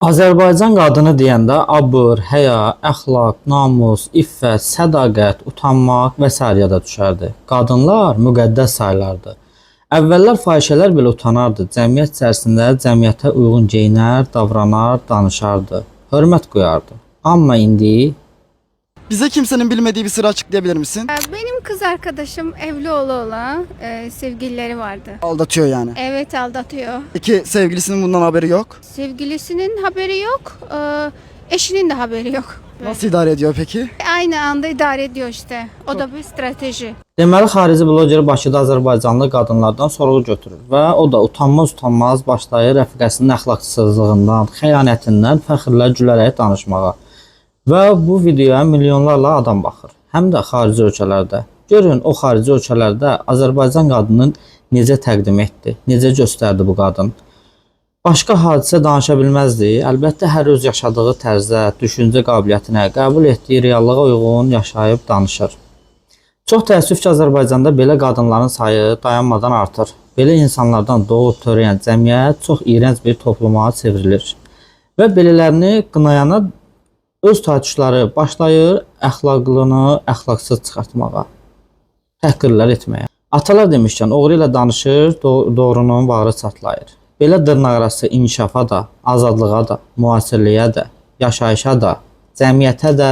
Azərbaycan qadını deyəndə abır, həya, əxlaq, namus, iffət, sədaqət, utanmaq və s. yada düşərdi. Qadınlar müqəddəs saylardı. Əvvəllər fahişələr belə utanardı. Cəmiyyət içərisində cəmiyyətə uyğun geyinər, davranar, danışardı. Hörmət qoyardı. Amma indi Bize kimsenin bilmediği bir sırrı açıklayabilir misin? Benim kız arkadaşım evli ola sevgilileri vardı. Aldatıyor yani. Evet, aldatıyor. Peki sevgilisinin bundan haberi yok. Sevgilisinin haberi yok, eşinin de haberi yok. Nasıl idare ediyor peki? Aynı anda idare ediyor işte. O da bir strateji. deməli xarici bloger Bakıda Azərbaycanlı qadınlardan sorğu götürür və o da utanmaz başlayır rəfiqəsinin əxlaqsızlığından, xəyanətindən fəxrlə gülərək danışmağa. Və bu videoya milyonlarla adam baxır. Həm də xarici ölkələrdə. Görün o xarici ölkələrdə Azərbaycan qadının necə təqdim etdi, necə göstərdi bu qadın. Başqa hadisə danışa bilməzdi. Əlbəttə hər öz yaşadığı tərzə, düşüncə qabiliyyətinə, qəbul etdiyi reallığa uyğun yaşayıb danışır. Çox təəssüf ki, Azərbaycanda belə qadınların sayı dayanmadan artır. Belə insanlardan doğub törəyən cəmiyyət çox iyrənc bir topluma çevrilir. Və belələrini qınayana öz taytuşları başlayır əxlaqlını əxlaqsız çıxartmağa, təhqirlər etməyə. Atalar demişkən, oğru ilə danışır, doğrunun bağrı çatlayır. Belə dırnaqarası inkişafa da, azadlığa da, müasirliyə də, yaşayışa da, cəmiyyətə də